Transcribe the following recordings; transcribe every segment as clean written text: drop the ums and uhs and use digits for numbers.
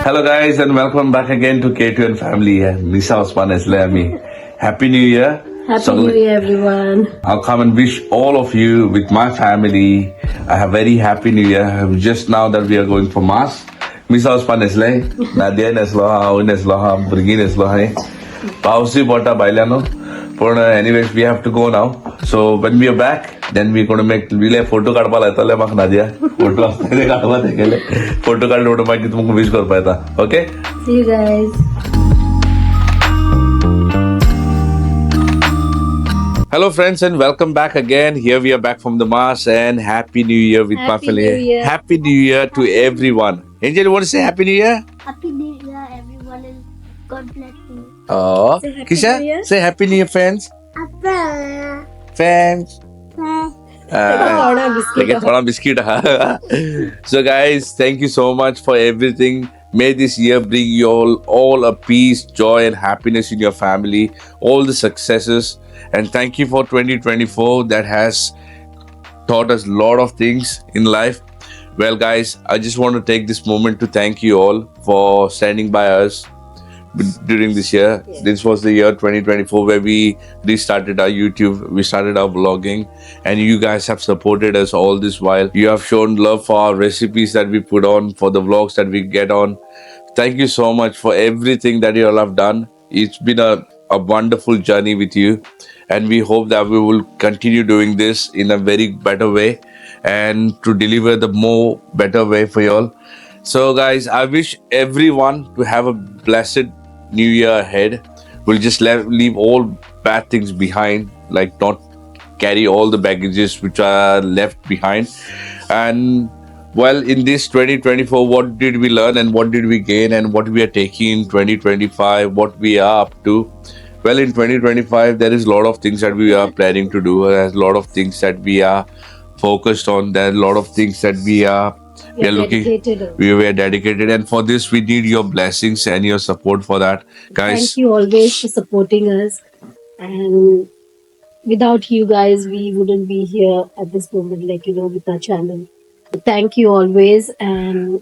Hello guys and welcome back again to K2N family. Nisa Osman Islami. Happy New Year. Happy New Year, everyone. I'll come and wish all of you with my family a very happy New Year. Just now that we are going for Mass. Nisa Osman Islay. Nadia Nesloha, Aun Nesloha, Burgi Nesloha. Pausi Bota Bailano. But anyways, we have to go now. So when we are back, then we're going to make photo card pala tale mak Nadia. Photo apne kaadwa dekele. Photo card load mai ki tumko wish kar paya tha. Okay? See you guys. Hello friends and welcome back again. Here we are back from the Mass and Happy New Year with my Happy family. New Year. Happy New Year to everyone. Angel, you want to say Happy New Year? Happy New Year, everyone, and God bless you. Oh, Say Happy Kisha, New Year. say Happy New Year, friends. Appa. Fans. Thoda biscuit. Like a biscuit. So guys, thank you so much for everything. May this year bring you all a peace, joy and happiness in your family, all the successes. And thank you for 2024 that has taught us a lot of things in life. Well guys, I just want to take this moment to thank you all for standing by us during this year. Yes. This was the year 2024 where we restarted our YouTube, we started our vlogging, and you guys have supported us all this while. You have shown love for our recipes that we put on, for the vlogs that we get on. Thank you so much for everything that you all have done. It's been a wonderful journey with you, and we hope that we will continue doing this in a very better way and to deliver the more better way for you all. So guys, I wish everyone to have a blessed new year ahead. We'll just leave all bad things behind, like not carry all the baggages which are left behind. And well, in this 2024, what did we learn and what did we gain and what we are taking in 2025, what we are up to? Well, in 2025, there is a lot of things that we are planning to do. There's a lot of things that we are focused on. There are a lot of things that we are looking. We were dedicated, and for this, we need your blessings and your support for that, guys. Thank you always for supporting us. And without you guys, we wouldn't be here at this moment, with our channel. So thank you always, and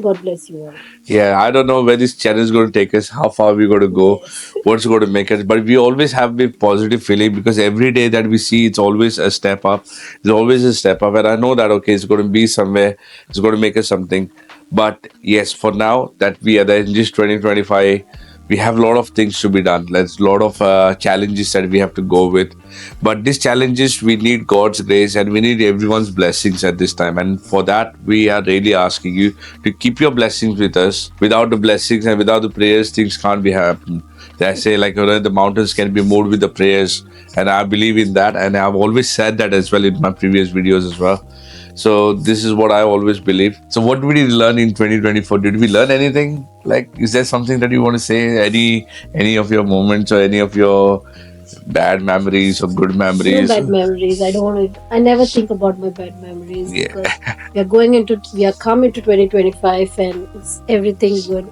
God bless you all. Yeah, I don't know where this channel is going to take us, how far we're going to go, what's going to make us, but we always have a positive feeling because every day that we see, it's always a step up. It's always a step up, and I know that okay, it's going to be somewhere, it's going to make us something. But yes, for now that we are there in just 2025, we have a lot of things to be done. There's a lot of challenges that we have to go with. But these challenges, we need God's grace and we need everyone's blessings at this time. And for that, we are really asking you to keep your blessings with us. Without the blessings and without the prayers, things can't be happening. They say the mountains can be moved with the prayers. And I believe in that. And I've always said that as well in my previous videos as well. So this is what I always believe. So what did we learn in 2024? Did we learn anything? Like, is there something that you want to say? Any of your moments or any of your bad memories or good memories? No bad memories. I never think about my bad memories. Yeah. Because we are coming to 2025 and it's everything good.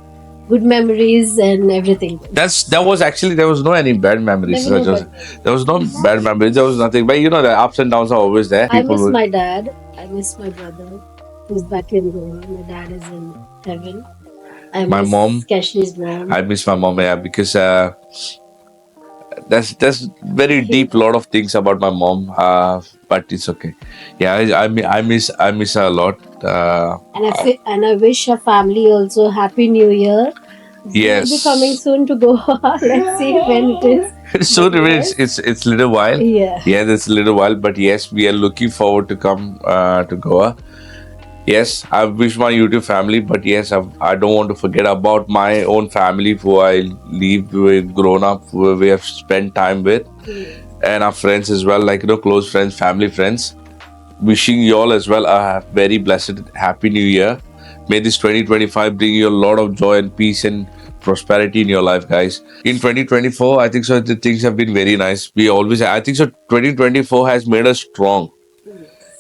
Good memories and everything. There was no any bad memories. Never There was no bad memories. There was nothing. But the ups and downs are always there. I miss my dad. I miss my brother who's back in Goa. My dad is in heaven. I My miss mom. Kashni's mom. I miss my mom, yeah, because there's very deep lot of things about my mom, but it's okay. Yeah, I miss her a lot. And I wish our family also Happy New Year. Yes. We'll be coming soon to Goa. Let's see when it is. So it's little while. Yeah. Yeah, that's a little while, but yes, we are looking forward to come to Goa. Yes, I wish my YouTube family, but yes, I don't want to forget about my own family who I live with, grown up, who we have spent time with, and our friends as well, close friends, family friends. Wishing you all as well a very blessed, happy New Year. May this 2025 bring you a lot of joy and peace and prosperity in your life, guys. In 2024, I think so. The things have been very nice. I think so. 2024 has made us strong.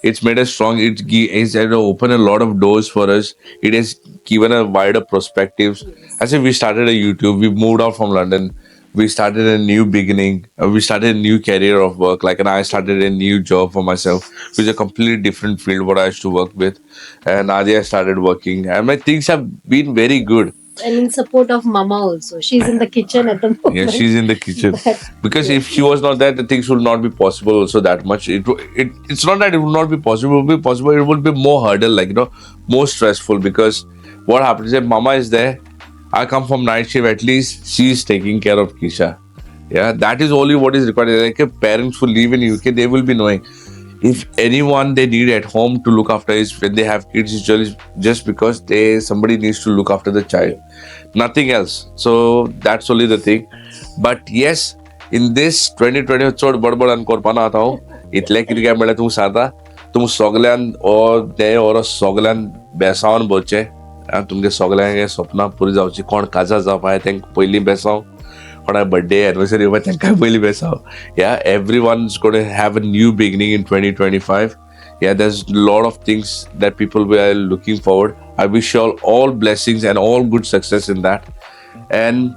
It's made us strong. It's opened a lot of doors for us. It has given a wider perspectives. I said we started a YouTube. We moved out from London. We started a new beginning. We started a new career of work. And I started a new job for myself, which is a completely different field what I used to work with. And Nadia started working. And my things have been very good. and in support of Mama also. She's in the kitchen at the moment. Yeah, she's in the kitchen. Because if she was not there, the things would not be possible also that much. It's not that it would not be possible. It would be possible. It would be more hurdle, like, more stressful. Because what happens if Mama is there, I come from night shift, at least she's taking care of Kisha. Yeah, that is only what is required. Like if parents who live in UK, they will be knowing. If anyone they need at home to look after is when they have kids, usually just because somebody needs to look after the child. Nothing else. So that's only the thing. But yes, in this 2020 चोड बडबड आणि करपाना आता हांव इतले कितें काय म्हणल्यार तुमकां सांगता तुम सगल्यान ते और सगल्यान बेसावन भरचे तुमगे सगल्यांगे सपनां पुरी जावची कोण काजार जावपाय तांकां पयलीं बेसाव कोणा बर्थडे एनिवर्सरी येवपाय तांकां पयलीं बेसाव everyone is going to have a new beginning in 2025. There's a lot of things that people were looking forward. I wish you all blessings and all good success in that. And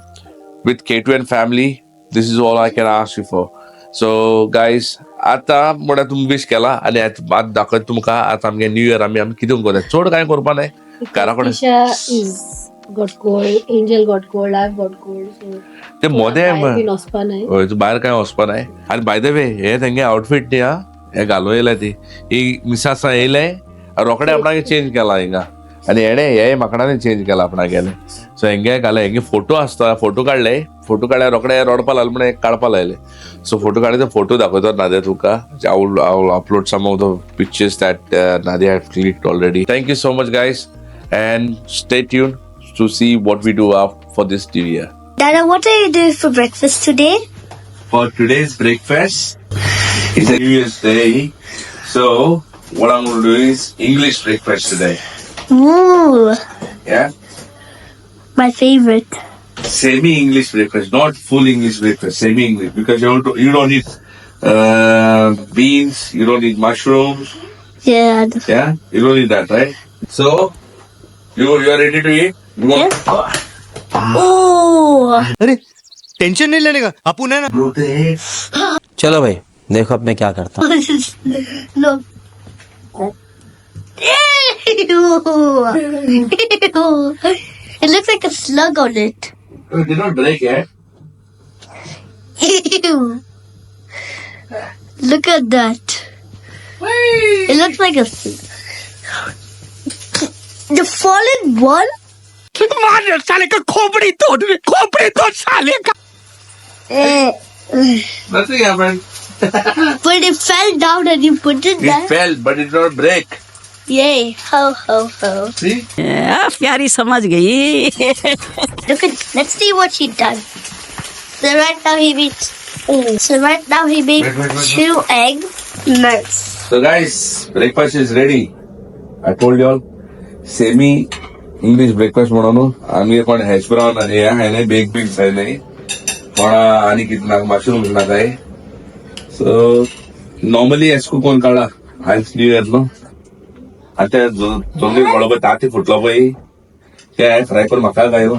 with K2N family, this is all I can ask you for. So guys, आता म्हणल्यार तुमी wish केला आनी आतां दाखयता तुमकां आतां आमगे न्यू इयर आमी कितें करता चड कांय करपा नाय घरा कडेन Kisha is got cold, Angel got cold, I've got cold. So ते मोदें हय तूं भायर कांय वचपा नाय आनी बाय द वे हे तेंगे आउटफिट न्ही हे घालूं येयला ती ही मिसासा येयले रोखडे आपणाक चेंज केला हिंगा आनी हे माकडांनी चेंज केला आपणाक गेले सो हेंगे घाले हेंगे फोटो आसता फोटो काडल्यार रोखडे रडपा लागले म्हण काडपा लायले सो फोटो काडले ते फोटो दाखयता नादिया तुका I will upload some of the pictures that Nadia have clicked already. Thank you so much guys and stay tuned to see what we do for this new year. Dada, what are you doing for breakfast today? For today's breakfast, it's a New Year's Day. So, what I'm going to do is English breakfast today. Ooh, Yeah? my favorite. Semi-English breakfast, not full English breakfast, semi-English. Because you don't need beans, you don't need mushrooms. Yeah. Yeah? You don't need that, right? So, you are ready to eat? You want- Ooh. अरे tension नहीं लेने का अपुन है ना चलो भाई देखो अब मैं क्या करता हूँ Look. Ew. It looks like a slug on it. It did not break yet. Ew. Look at that. It looks like a. The fallen one? Nothing happened. But it fell down and you put it It there? fell, but it did not break. Yay. Ho, ho, ho. See? प्यारी समझ गई Look at. Let's see what she done. So right now he made. So right now he made Wait. 2 eggs. Nice. So guys, breakfast is ready. I told you all, semi English breakfast म्हणून आम्ही पण hash brown आणि हे आहे नाही bag beans आहे नाही पण आणि कितना मशरूम नाका आहे सो नॉर्मली एसको कोण काढा आज न्यू इयर नो आता जोंगे गळोबा ताती फुटलो पळय ते फ्राय करून म्हाका गायो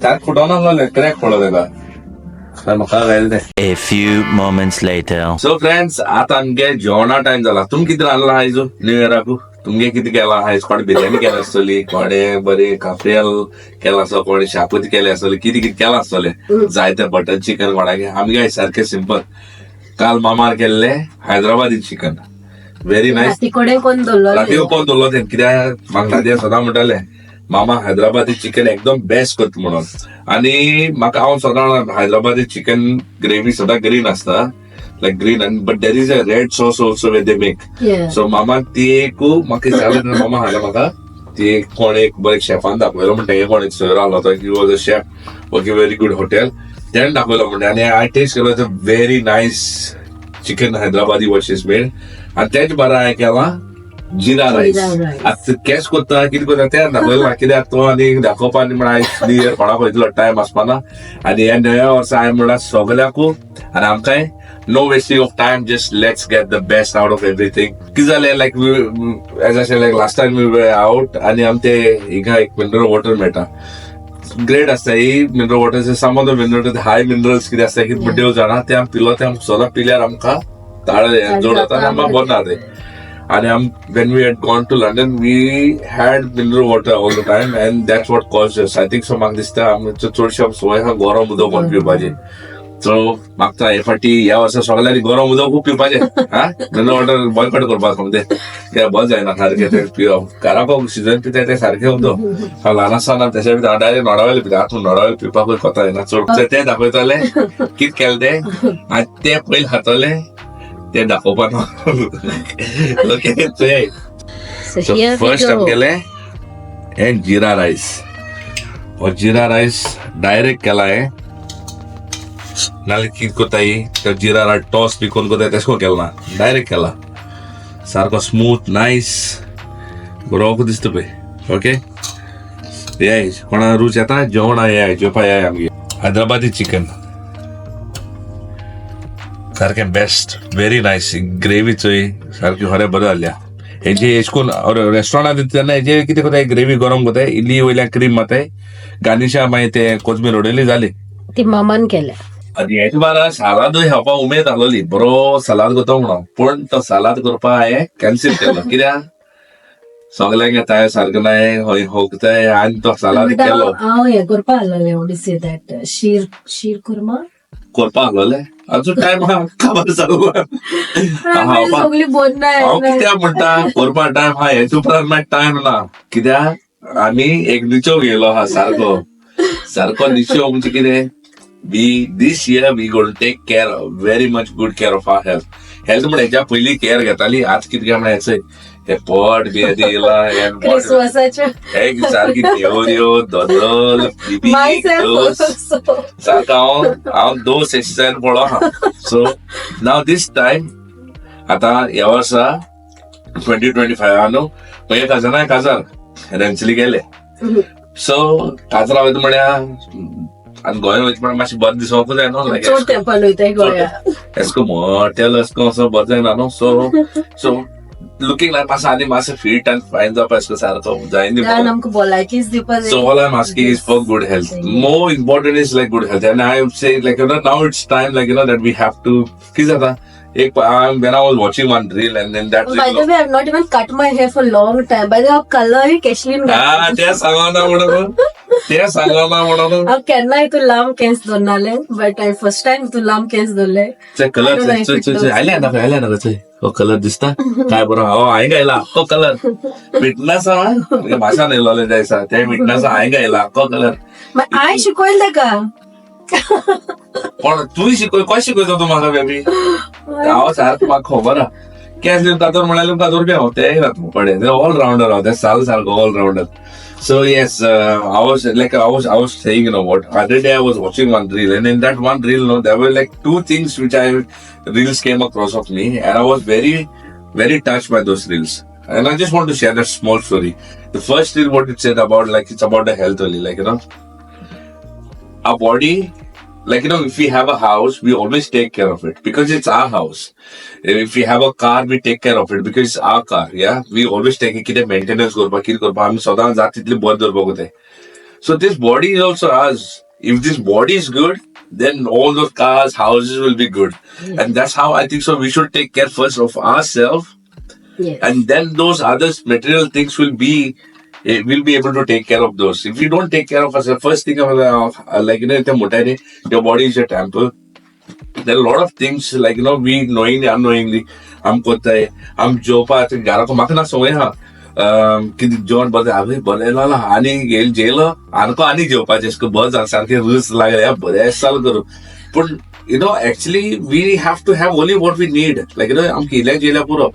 त्यात फुटोना लागले क्रॅक पडलो तेका म्हाका गायले ते A few moments later. So friends आता आमगे जेवणा टाइम जाला तुम किती रांदला आयज न्यू इयराकू तुमगे किती केला आयज कोण बिर्याणी केला आसतली कोणे बरे काफ्रियल केला आसो कोणे शाकोती केले आसतले किती केला आसतले जायते बटर चिकन कोणागे आमगे सारखे सिंपल काल मामार केल्ले हैदराबादी चिकन व्हेरी नायस राती कोणे कोण दवरलो रातीव कोण दवरलो ते कित्याक म्हाका नादिया सदां म्हणटाले मामा हैदराबादी चिकन एकदम बेस्ट करता म्हणून आणि म्हाका हांव सदां हैदराबादी चिकन ग्रेवी सदां ग्रीन आसता like green and but there is a red sauce also where they make Yeah. so mama ती एक म्हाका विचारलें mama हांगा म्हाका ती एक कोण एक बरें शेफान दाखयलो म्हणटा हे कोण एक सर आलो तो he was a chef working very good hotel तेणें दाखयलो म्हणटा आनी आय टेस्ट केलो it's a very nice chicken Hyderabadi which is made आनी तेच बरें हांवें केलां जिरा रायस आतां केस कोत्ता कितें कोत्ता तें दाखयलां कित्याक तो आनी दाखोवपा आनी म्हण आयज न्यू इयर कोणाक इतलो टायम आसपाना आनी हे नव्या वर्सा हांवें म्हणल्यार सगल्याकू आनी आमकांय no wasting of time, just let's get the best out of everything. Kizale, like as I said, like last time we were out, and amte iga ek mineral water meta. Great asta hi mineral water se some of the minerals, high minerals ki asta ki budde ho jana te am pilo te am soda pilyar amka tale jodata amma bonna de. And when we had gone to London, we had mineral water all the time, and that's what caused us. I think so. Mag dista, थोडीशी सोय हा गरम उदक पण पिवपाचे. So मागता हे फाटी ह्या वर्सा सगळ्यांनी गरम उदक खूप पिवपाचे. हा मिनरल वॉटर बॉयकॉट करपाक म्हणजे ते बंद जायना सारखे ते पिवप. घराको सीजन पिता ते सारखे उदक. हा ल्हान आसतना त्याच्या भितर डायरेक्ट नळावेले पिता. आतां नळावेले पिवपाकूय कोता येना. चड ते दाखयताले कित केले ते आनी ते पयले खातले ते दाखोवपाक. Okay So here we first time go. केले हे जीरा राईस. और जीरा राईस डायरेक्ट केला आहे नाल्यार कितें कोताय तो जीरा राईस टॉस बी कोण कोताय तेशको केला ना. डायरेक्ट केला सारको स्मूथ नायस बरो दिसता पळय. ओके ये कोणा रूच येता जेवण ये जेवपा ये आमगे हैदराबादी चिकन सारकें बेस्ट व्हेरी नायस ग्रेवी चोय सारकी खरें बरें जाल्या. हेजे एशकोन रेस्टॉरंटात दिता तेन्ना हेजे कितें कोताय ग्रेवी गरम कोताय इल्ली वयल्यान क्रीम माताय गार्निशा मागीर ते कोथमीर उडयली जाली. ती मामान केल्या. आनी हेच्या बारा सालादूय खावपाक उमेद आहलोली बरो सलाद करता म्हणून पूण तो सलाद करपा हांवें कॅन्सील केलो. कित्याक सगल्यांक येताय सारकें नाय होकताय आनी तो सलाद केलो हांव हे करपा आसलोलें वॉट से दॅट शीर कुर्मा करपा आहलोलें अजून टायम आहा खबर जालो. सगळी बोन्नाय हांव कित्याक म्हणटा करपा टायम आहा हेच्या उपरांत मागीर टायम ना. कित्याक आमी एक निचो घेयलो आहा सारको निचो म्हणजे कितें this year we going to take care very much good care of our health म्हणजे हेच्या पयली केअर घेताली. आज कितें काय म्हळ्यार हे पोट बी येयला क्रिसमसाच्या एक सारकी नेवऱ्यो दोदोल सारको हांव दोस एक्सरसाइज पळो आहा. सो नाव दिस टायम आतां ह्या वर्सा 2025 न्हू पयले काजरां काजार रेंचली गेले. सो काजरां वयता म्हळ्यार आनी गोंयांत वयता म्हळ्यार मातशें बरें दिसोंकू जाय न्हू. चड तेंपान वयताय गोंयांत. एसको मोटेल एसको असो बरें जायना न्हू. सो लुकींग लायक मातसो आनी मातसो फीट आनी फायन जावपा एसको सारको जायना. त्यान आमकां भलायकीच दिवपा जाय. So all I'm asking is for good health. More important is like good health. And I would say like now it's time that we have to. When I was watching one reel and then that. By the way, I've not even cut my hair for a long time. By the way, color ही केशलीन ते सांगना म्हणून ते सांगना म्हणून. हांव केन्ना हितून लांब केंस दवरनाले बट हांवें फर्स्ट टायम हितून लांब केंस दवरले. ते कलर आयल्या ना हो कलर दिसता काय बरो हांवें गायला तो कलर फिटनेस भाशा नेलोले जायसा ते फिटनेस हांवें गायला तो कलर. हांवें शिकयलें ताका. पण तूं कशें शिकयता तूं म्हाका बेबी. हांव सारको म्हाका खबर आहा केस तातूर म्हळ्यार तातूर बी हांव तेय घातलो पडे ऑल राउंडर हांव ते सारको all rounder. So yes, I was saying, what other day I was watching one reel, and in that one reel, there were like two things which reels came across of me, and I was very, very touched by those reels. And I just want to share that small story. The first reel, what it said about, it's about the health only, our body. If we have a house, we always take care of it because it's our house. If we have a car, we take care of it because it's our car. Yeah, we always take it. Maintenance korpa, kid korpa. Hami sadan zaat itli bahut dur bagote. So this body is also ours. If this body is good, then all those cars, houses will be good. And that's how I think so. We should take care first of ourselves, and then those other material things will be able to take care of those. If we don't take care of ourselves, first thing your body is a temple. There are a lot of things we knowingly, unknowingly, I'm jopa gara ko makna soye ha. कि जेवण बरें बरें आनी घेल जेलो आनको आनी जेवपाचें एशको बरें सारकें रूच लागले बरें साल करूं पूण actually we have to have only what we need आमकां इल्लें जेल्या पुरो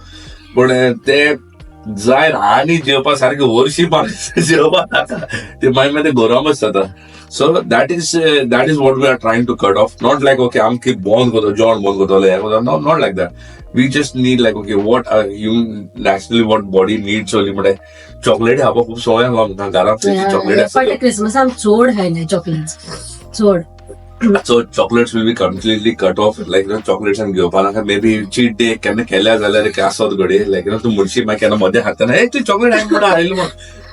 पूण ते जाय आनी जेवपा सारकें वर्शी जेवपा नाका ते मागीर ते गरमच जाता. So that is what we are trying to cut off. Not like okay, I'm keep bond koto, John bond koto, no, not like that. We just need okay, what are you naturally what body needs only. But chocolate haba खूप सोय long घरात chocolate. But Christmas am चोड है ना chocolates. चोड. So chocolates will be completely cut off. Chocolates and घेवपाक maybe cheat day केन्ना केल्या जाल्यार काय आसत घडये तूं म्हणशी मागीर केन्ना मदें खातना तूं chocolate हाड म्हणून हाडलें म्हण.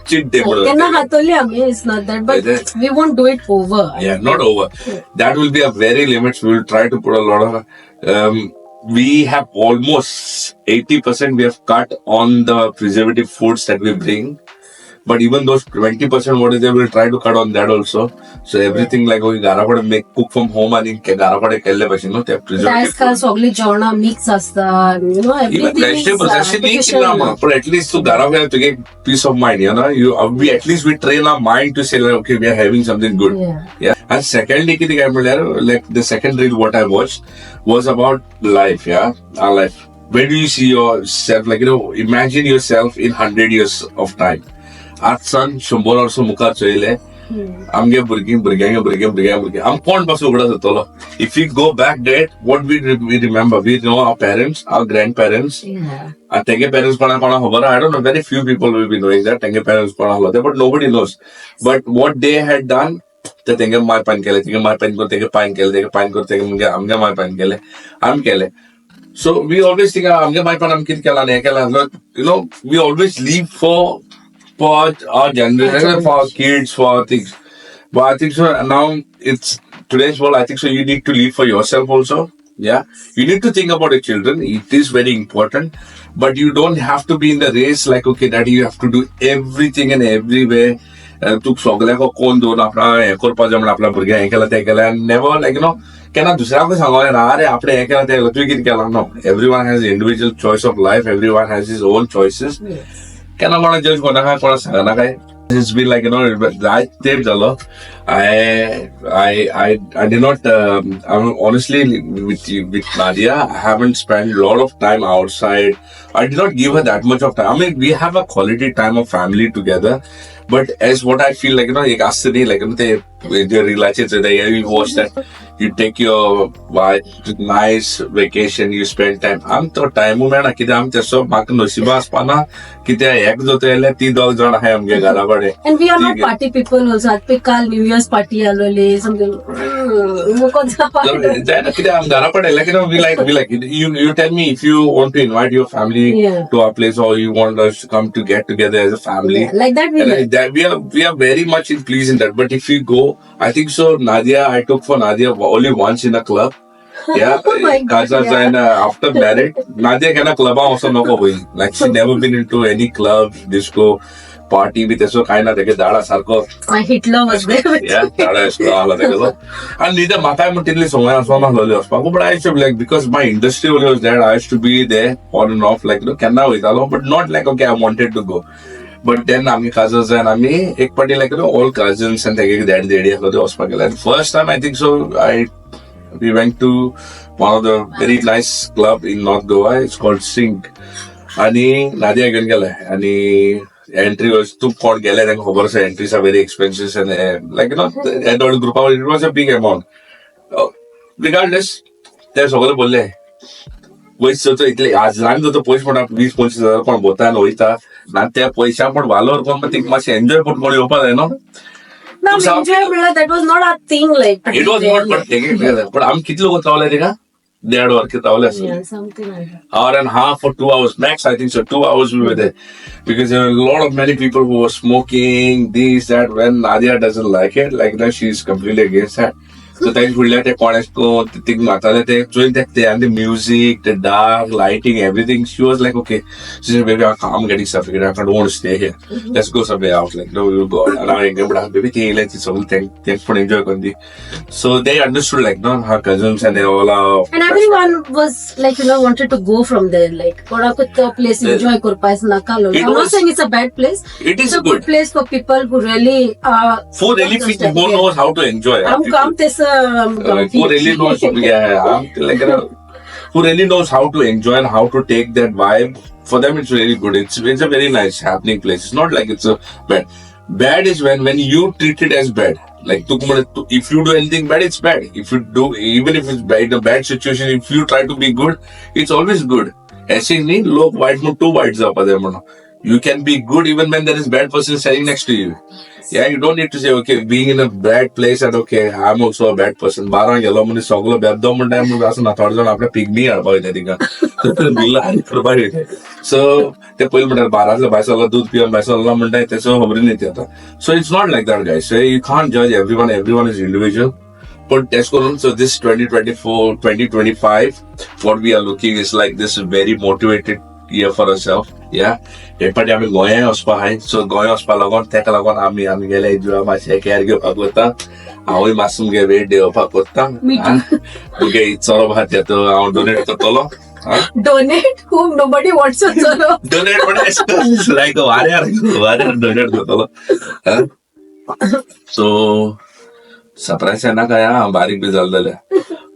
Cheat day. It's not that, but we won't do it over. Yeah, not over. That will be a very limits. We will try to put a lot of we have almost 80% we have cut on the preservative foods that we bring. But even those 20% what is there, we'll try to cut on that also. So everything like we garakode make cook from home and garakode kelle pashi no te preservative. आजकाल सगळी जेवणां mix असतात, you know, Even everything is vegetables actually नहीं artificial. कितना but at least to garakode to get peace of mind, you know. We at least we train our mind to say like, okay, we are having something good. Yeah. And secondly, like the second reel what I watched was about life, our life. Where do you see yourself? Like, you know, imagine yourself in 100 years of time. आज सन 100 वर्ष मुखार चोयले आमगे भुरगीं आम कोण पासून उगडत जातलो. If we go back that, what we remember, we know our parents, our grandparents, Yeah. and तेंगे parents कोणा खबर. I don't know, very few people will be knowing that तेंगे parents कोणा होते, but nobody knows. But what they had done, ते तेंगे my पान केले, तेंगे माय पान को तेंगे पान को तेंगे आमगे माय पान केले, आम केले. So we always think आमगे माय पान आम कित केला नाही केला. You know, we always leave for our generation, for our kids, for our things. But I think so now it's today's world. I think so you need to live for yourself also. Yeah, you need to think about your children. It is very important, but you don't have to be in the race like okay, daddy, you have to do everything and every way. तू सगळ्याक कोण दोन आपला हे करपा जाय म्हणून आपल्या भुरग्यांक हे केला ते केला नेवर लायक यू नो केन्ना दुसऱ्याक सांगोलें ना अरे आपणे हे केला ते केला तुवें कितें केला no everyone has individual choice of life everyone has his own choices केन्ना कोणा जज कोणाक कोणा सांगना काय it's been like you know that tape jalo I did not I'm honestly with Nadia I haven't spent a lot of time outside. I did not give her that much of time. I mean we have a quality time of family together, but as what I feel like you know ek asli like you know they relaxed today you watch that you take your wife to nice vacation you spend time am to time mein na kida am teso mak nosiba aspana kida ek jote ele ti dog jana hai amge gara pade And we are not party people also. At Pikal New Year's party alole something. then kida am gara pade like you know we like you tell me if you want to invite your family Yeah. to our place or you want us to come to get together as a family. Yeah, like that we And like. that we are very much in pleased in that. But if we go, I think so. Nadia, I took for Nadia only once in a club. Yeah, Oh my God, Kaza yeah. and after married, Nadia can a club also no go. Like she never been into any club, disco, party with so kind of like dada sarko. My Hitler was there. Yeah, dada is all of that. And neither Mata Mutilli so much. But I used to be like because my industry was there, I used to be there on and off like you know, can now with alone, but not like okay, I wanted to go. But then आम्ही cousins and आम्ही एक party like you know all cousins and like that the idea होते hospital and first time I think so we went to one of the very nice club in North Goa. It's called Sink. आणि Nadia घेऊन गेलाय आणि entry was तू कोण गेलाय त्यांना खबर असेल entries are very expensive and like you know and all group it was a big amount. Regardless ते सगळे बोलले पयस जो इतले आज रान जो पयस पण 20-25,000 पण बोतान वयता ना त्या पैशा पण वालोर कोण पण ती मातशें एन्जॉय पण कोण येवपा जाय no No, enjoyable. That was not our thing. Like it was not but taking पण आमी कितले लोक रावले तिका 1.5 वर किती रावले असेल yeah, something like that. hour and a half or 2 hours max. I think so 2 hours we were there because there were a lot of many people who were smoking this that when Nadia doesn't like it like that she's completely against that. So thanks for that Konesko thing matale te doing that and the music the dark lighting everything she was like okay she said baby I'm getting suffocated I don't want to stay here let's go somewhere out like no we'll go and I remember baby let's so thanks for enjoy kondi so they understood like no her cousins and they all are And everyone was like, you know, wanted to go from there. Like, kora kutta place enjoy korpais nakalo. It I'm not was- saying it's a bad place. it is It's a good place for people who really who really who knows how to enjoy I'm come this who really knows like who really knows how to enjoy and how to take that vibe for them it's really good it's a very nice happening place it's not like it's a bad is when you treat it as bad like if you do anything bad it's bad if you do even if it's bad in a bad situation if you try to be good it's always good ऐसे नहीं लोग white में 2 whites up there मनो you can be good even when there is bad person standing next to you yeah you don't need to say okay being in a bad place and okay I'm also a bad person बारा गेलो म्हणजे सगळं बेदम म्हणटा म्हणून असं ना थोडे जण आपल्या पिगमी हाडपा वयता तिका बिल्ला आनी करपा वयता सो ते पयलीं म्हणटात बारातले भायर सरलो दूध पिवन भायर सरलो म्हणटात तेचो खबरी न्ही ती आतां so it's not like that guys so you can't जज everyone is individual But so this 2024, 2025, what we are looking is like this very motivated year for ourselves. Yeah. But I'm going to so going to take a look on I'm going to my check here. I will masum give a day of Pakota. Okay, it's all about that. I'll donate to Tolo. Donate whom nobody wants to follow. Donate what is like a warrior donate to Tolo. So, surprise है ना क्या बारीक भी जल्द ले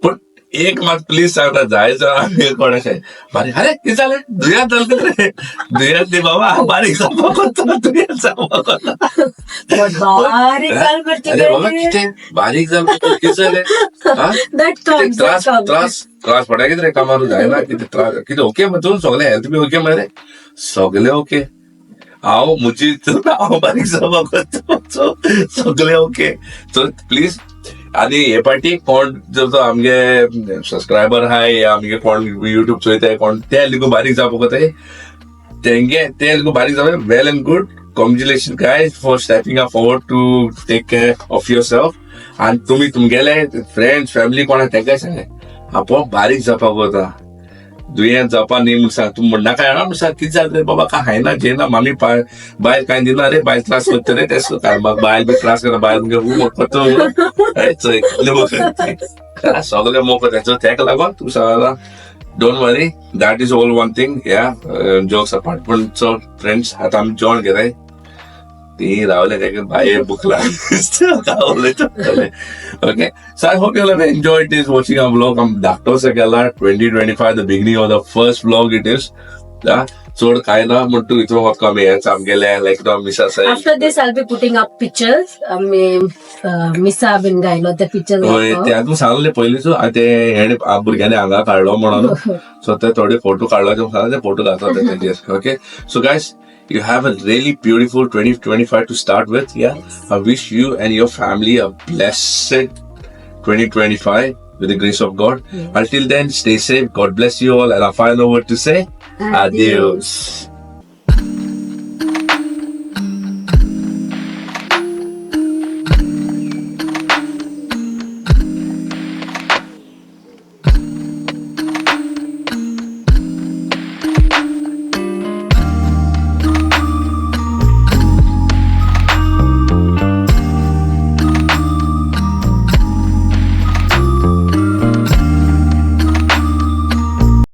पण एक मत प्लीज सांगता जायचं आम्ही कोणाचे बारीक अरे किती झाले दुया जल्द रे दुया ते बाबा बारीक जावा कोणता दुया जावा कोणता बारीक जाल करते अरे बाबा किती बारीक जाल किती झाले that comes त्रास पडा किती रे कामारू जायला किती त्रास किती ओके मग तू सगळे हेल्थ बी ओके मरे सगळे ओके आओ मुझे आओ बारीक जावा कोणता सगळे ओके सो प्लीज आणि हे पाटी कोण जर तो आमगे सबस्क्रायबर हाय या आमगे कोण युट्यूब चोयताय कोण ते लिगो बारीक जावं कोताय तेंगे ते लिगो बारीक जावं well and good congratulation guys for stepping up forward to take care of yourself आणि तुम्ही तुमगेले फ्रेंड्स फॅमिली कोणा तेंकाय सांगे आपण बारीक जावपाक कोता दुयेंत जावपा न्ही म्हूण सांग तूं म्हणना काय ना सांग कितें जालें रे बाबा काय खायना जेना मामी बायल कांय दिना रे बायल त्रास करता रे तेच कामाक बायल बी त्रास करता बायल सगळे मोको तेचो तेका लागून तूं Sangla don't worry that is all one thing या जोक्स अपार्ट पण सो फ्रेंड्स आतां आमी जेवण घेताय ती रावले तेका बाये भूक लागली okay so I hope you all have enjoyed this watching our vlog I'm Dr. Sagala 2025 the beginning of the first vlog it is so काय ना म्हणतो इथं वचको आमी हेच आमगेले लायक नो मिसा say after this I'll be putting up pictures missa bin गायलो the pictures होय ते तूं सांगले पयलींच ते हेणे भुरग्याने हांगा काडलो म्हणून सो ते थोडे फोटो काडलो ते फोटो घालता तेजेर okay so guys you have a really beautiful 2025 to start with. Yeah. I wish you and your family a blessed 2025 with the grace of God. Until then, stay safe. God bless you all. And our final word to say, adios.